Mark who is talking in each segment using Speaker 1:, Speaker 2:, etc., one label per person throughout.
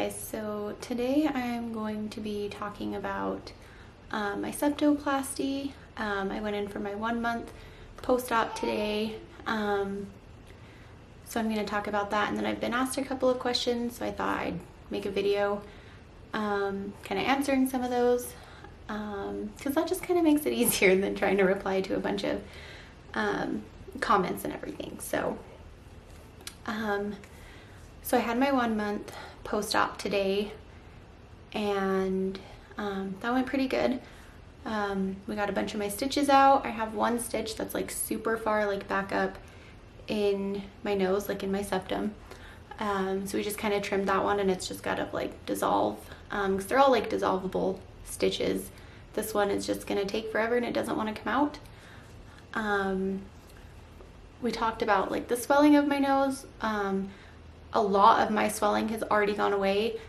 Speaker 1: guys, so today I'm going to be talking about my septoplasty. I went in for my 1 month post-op today, so I'm going to talk about that, and then I've been asked a couple of questions, so I thought I'd make a video kind of answering some of those, because that just kind of makes it easier than trying to reply to a bunch of comments and everything. So I had my 1 month post-op today, and that went pretty good. We got a bunch of my stitches out. I have one stitch that's like super far like back up in my nose, like in my septum. So we just kind of trimmed that one, and it's just got to like dissolve, because they're all like dissolvable stitches. This one is just gonna take forever and it doesn't want to come out. We talked about like the swelling of my nose. A lot of my swelling has already gone away.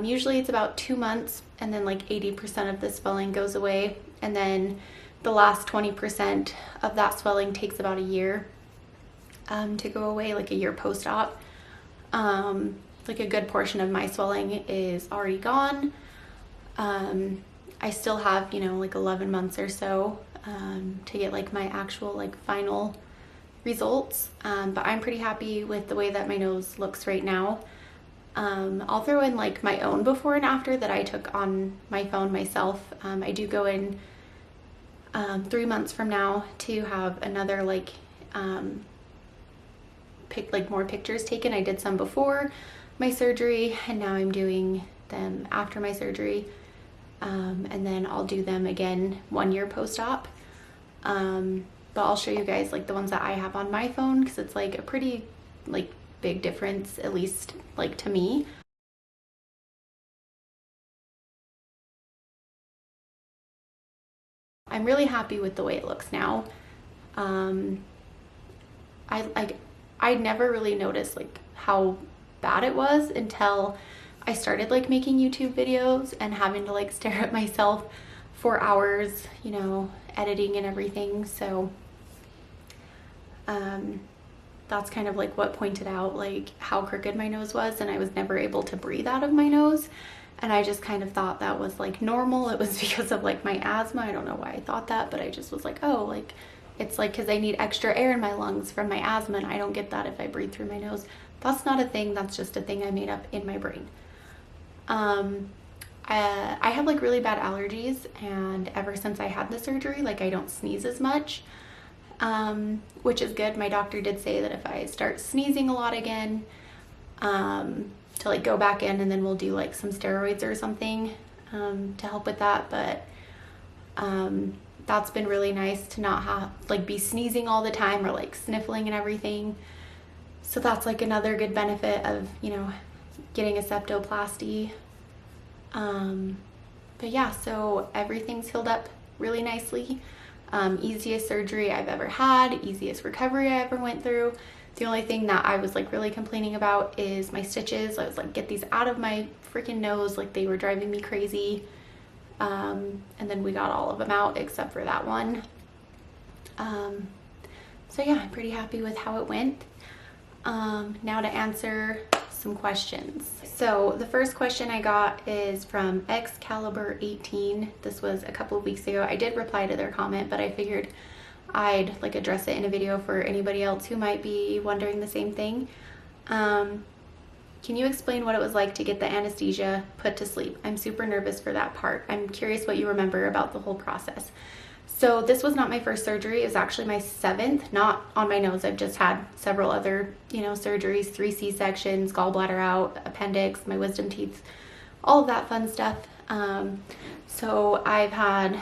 Speaker 1: Usually it's about 2 months, and then like 80% of the swelling goes away, and then the last 20% of that swelling takes about a year to go away, like a year post-op. Like a good portion of my swelling is already gone. I still have, like 11 months or so to get like my actual like final results, but I'm pretty happy with the way that my nose looks right now. I'll throw in like my own before and after that I took on my phone myself. I do go in 3 months from now to have another like more pictures taken. I did some before my surgery, and now I'm doing them after my surgery, and then I'll do them again 1 year post-op. But I'll show you guys like the ones that I have on my phone, because it's like a pretty like big difference, at least like to me. I'm really happy with the way it looks now. I never really noticed like how bad it was until I started like making YouTube videos and having to like stare at myself for hours, editing and everything. So that's kind of like what pointed out like how crooked my nose was, and I was never able to breathe out of my nose, and I just kind of thought that was like normal. It was because of like my asthma. I don't know why I thought that, but I just was like, oh, like it's like because I need extra air in my lungs from my asthma, and I don't get that if I breathe through my nose. That's not a thing. That's just a thing I made up in my brain. I have like really bad allergies, and ever since I had the surgery, like I don't sneeze as much, which is good. My doctor did say that if I start sneezing a lot again, to like go back in, and then we'll do like some steroids or something to help with that. But that's been really nice to not have like be sneezing all the time or like sniffling and everything. So that's like another good benefit of getting a septoplasty. But yeah, so everything's healed up really nicely. Easiest surgery I've ever had, easiest recovery I ever went through. The only thing that I was like really complaining about is my stitches. I was like, get these out of my freaking nose, like they were driving me crazy. And then we got all of them out except for that one. So yeah, I'm pretty happy with how it went. Now to answer some questions. So the first question I got is from Excalibur18. This was a couple of weeks ago. I did reply to their comment, but I figured I'd like address it in a video for anybody else who might be wondering the same thing. Can you explain what it was like to get the anesthesia put to sleep? I'm super nervous for that part. I'm curious what you remember about the whole process. So this was not my first surgery. It was actually my 7th, not on my nose. I've just had several other, surgeries, 3 C-sections, gallbladder out, appendix, my wisdom teeth, all of that fun stuff. So I've had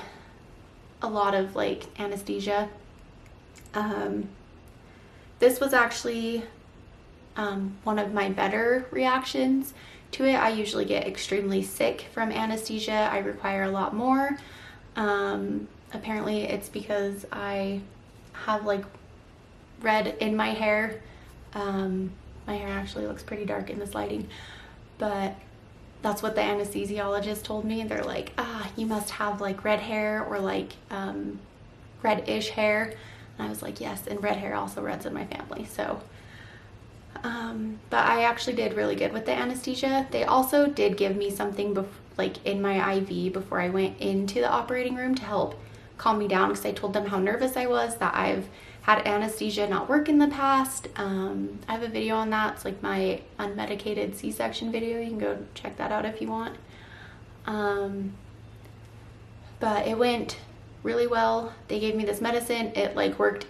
Speaker 1: a lot of like anesthesia. This was actually one of my better reactions to it. I usually get extremely sick from anesthesia. I require a lot more. Apparently it's because I have like red in my hair. My hair actually looks pretty dark in this lighting, but that's what the anesthesiologist told me. They're like, you must have like red hair or like reddish hair. And I was like, yes, and red hair also runs in my family. So But I actually did really good with the anesthesia. They also did give me something like in my IV before I went into the operating room to help calm me down, because I told them how nervous I was, that I've had anesthesia not work in the past. I have a video on that. It's like my unmedicated C-section video. You can go check that out if you want. But it went really well. They gave me this medicine. It like worked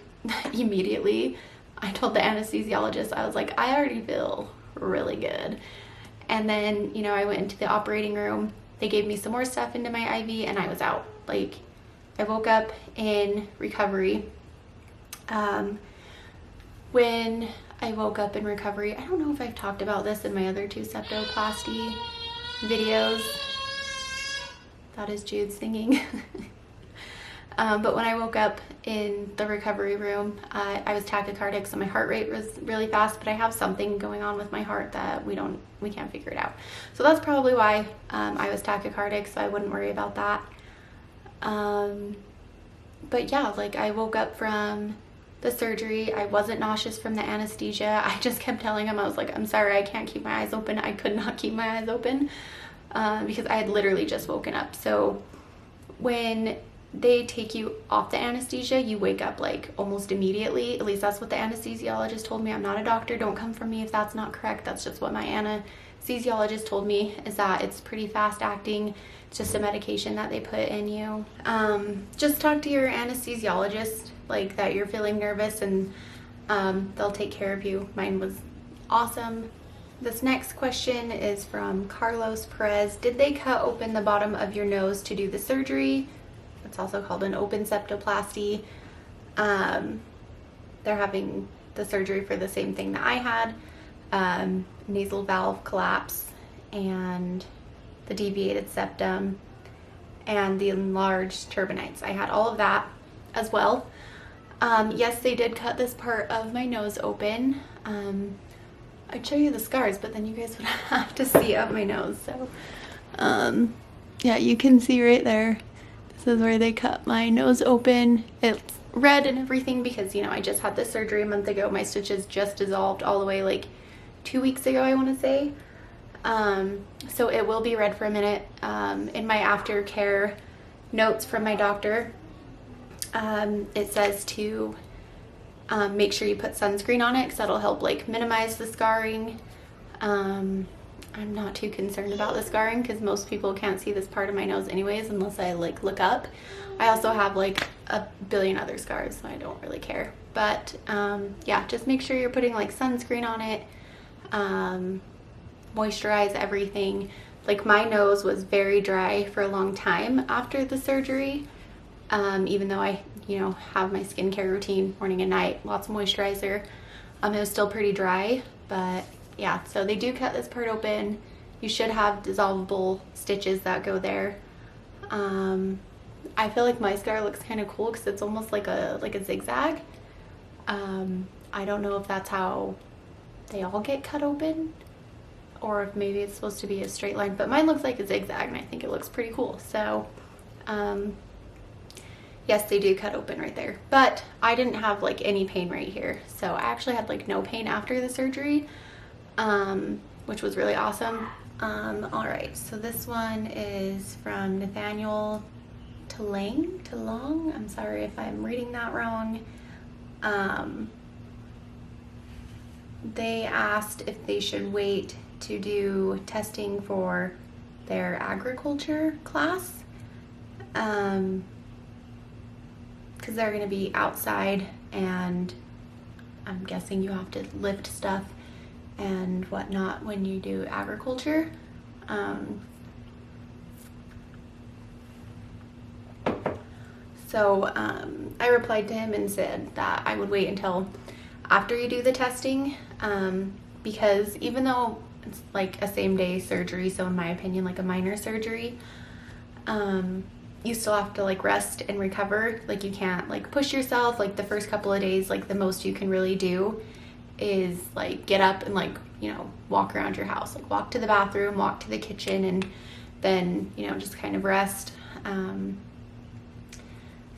Speaker 1: immediately. I told the anesthesiologist, I was like, I already feel really good. And then, you know, I went into the operating room. They gave me some more stuff into my IV and I was out. Like, I woke up in recovery. When I woke up in recovery, I don't know if I've talked about this in my other 2 septoplasty videos. That is Jude singing. But when I woke up in the recovery room, I was tachycardic, so my heart rate was really fast, but I have something going on with my heart that we can't figure it out. So that's probably why I was tachycardic, so I wouldn't worry about that. But yeah, like I woke up from the surgery. I wasn't nauseous from the anesthesia. I just kept telling him, I was like, I'm sorry, I can't keep my eyes open. I could not keep my eyes open because I had literally just woken up. So when they take you off the anesthesia, you wake up like almost immediately. At least that's what the anesthesiologist told me. I'm not a doctor. Don't come for me if that's not correct. That's just what my anesthesiologist told me, is that it's pretty fast acting. It's just a medication that they put in you. Just talk to your anesthesiologist, like that you're feeling nervous, and they'll take care of you. Mine was awesome. This next question is from Carlos Perez. Did they cut open the bottom of your nose to do the surgery? It's also called an open septoplasty. They're having the surgery for the same thing that I had, nasal valve collapse and the deviated septum and the enlarged turbinates. I had all of that as well. Yes, they did cut this part of my nose open. I'd show you the scars, but then you guys would have to see up my nose. So, yeah, you can see right there. This is where they cut my nose open. It's red and everything because, you know, I just had this surgery a month ago. My stitches just dissolved all the way like 2 weeks ago, I want to say. So it will be red for a minute. In my aftercare notes from my doctor, it says to make sure you put sunscreen on it because that'll help like minimize the scarring. I'm not too concerned about the scarring because most people can't see this part of my nose anyways unless I like look up. I also have like a billion other scars, so I don't really care. But yeah, just make sure you're putting like sunscreen on it. Moisturize everything. Like my nose was very dry for a long time after the surgery. Even though I, you know, have my skincare routine morning and night, lots of moisturizer. It was still pretty dry, but yeah, so they do cut this part open. You should have dissolvable stitches that go there. I feel like my scar looks kind of cool because it's almost like a zigzag. I don't know if that's how they all get cut open or if maybe it's supposed to be a straight line, but mine looks like a zigzag and I think it looks pretty cool. So yes, they do cut open right there, but I didn't have like any pain right here. So I actually had like no pain after the surgery, which was really awesome. All right, so this one is from Nathaniel Talong. I'm sorry if I'm reading that wrong. They asked if they should wait to do testing for their agriculture class, because they're going to be outside and I'm guessing you have to lift stuff and whatnot when you do agriculture. So I replied to him and said that I would wait until after you do the testing, because even though it's like a same day surgery, so in my opinion like a minor surgery, you still have to like rest and recover. Like you can't like push yourself. Like the first couple of days, like the most you can really do is like get up and like, you know, walk around your house, like walk to the bathroom, walk to the kitchen, and then, you know, just kind of rest.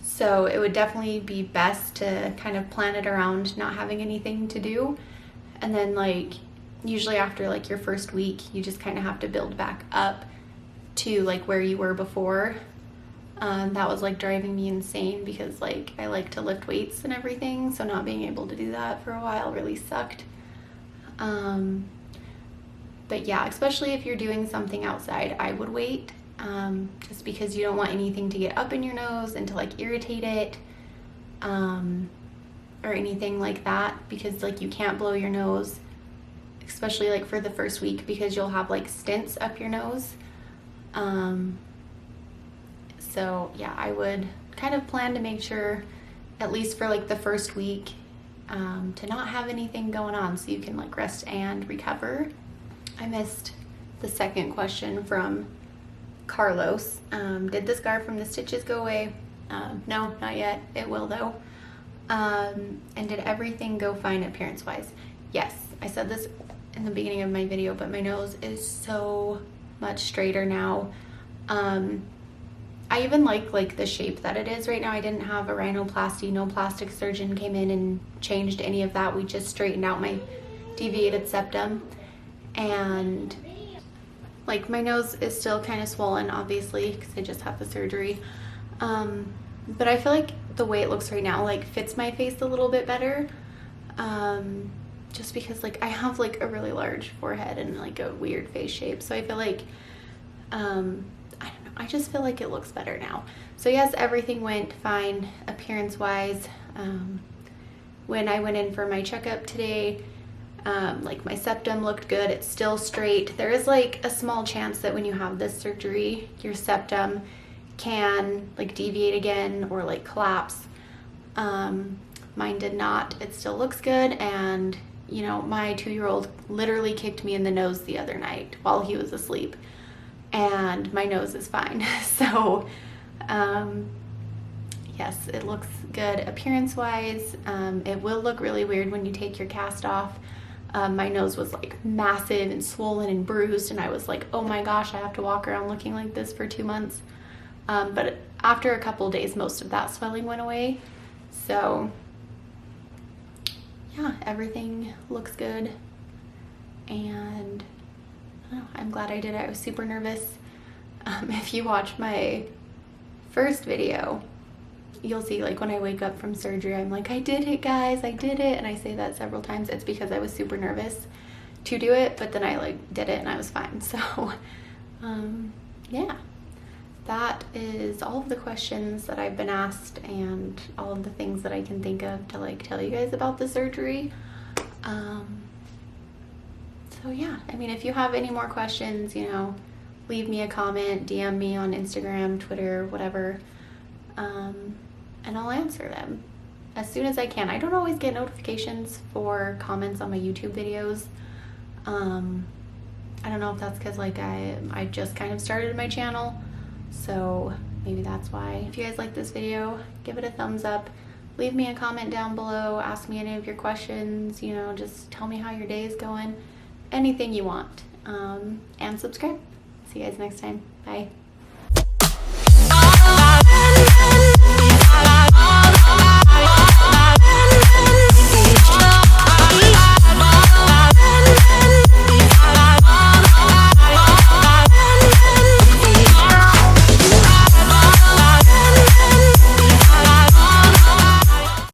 Speaker 1: So it would definitely be best to kind of plan it around not having anything to do And then like usually after like your first week, you just kind of have to build back up to like where you were before. That was like driving me insane because like I like to lift weights and everything, so not being able to do that for a while really sucked. But yeah, especially if you're doing something outside, I would wait, just because you don't want anything to get up in your nose and to like irritate it, or anything like that, because like you can't blow your nose, especially like for the first week, because you'll have like stents up your nose. So yeah, I would kind of plan to make sure, at least for like the first week, to not have anything going on so you can like rest and recover. I missed the second question from Carlos. Did the scar from the stitches go away? No, not yet. It will though. And did everything go fine appearance-wise? Yes, I said this in the beginning of my video, but my nose is so much straighter now. I even like the shape that it is right now. I didn't have a rhinoplasty. No plastic surgeon came in and changed any of that. We just straightened out my deviated septum. And like my nose is still kind of swollen, obviously, because I just had the surgery. But I feel like the way it looks right now like fits my face a little bit better. Just because like I have like a really large forehead and like a weird face shape. So I feel like, I don't know, I just feel like it looks better now. So yes, everything went fine appearance wise. When I went in for my checkup today, like my septum looked good. It's still straight. There is like a small chance that when you have this surgery, your septum can like deviate again or like collapse. Mine did not. It still looks good. And you know, my 2-year-old literally kicked me in the nose the other night while he was asleep, and my nose is fine. So yes, it looks good appearance wise. It will look really weird when you take your cast off. My nose was like massive and swollen and bruised, and I was like, oh my gosh, I have to walk around looking like this for 2 months. But after a couple days, most of that swelling went away. So yeah, everything looks good, and I don't know, I'm glad I did it. I was super nervous. If you watch my first video, you'll see like when I wake up from surgery, I'm like, I did it, guys, I did it. And I say that several times. It's because I was super nervous to do it, but then I like did it and I was fine. So yeah, that is all of the questions that I've been asked and all of the things that I can think of to like tell you guys about the surgery. So yeah, I mean, if you have any more questions, you know, leave me a comment, DM me on Instagram, Twitter, whatever, and I'll answer them as soon as I can. I don't always get notifications for comments on my YouTube videos. I don't know if that's because like I just kind of started my channel, so maybe that's why. If you guys like this video, give it a thumbs up, leave me a comment down below, ask me any of your questions, you know, just tell me how your day is going, anything you want, and subscribe. See you guys next time. Bye.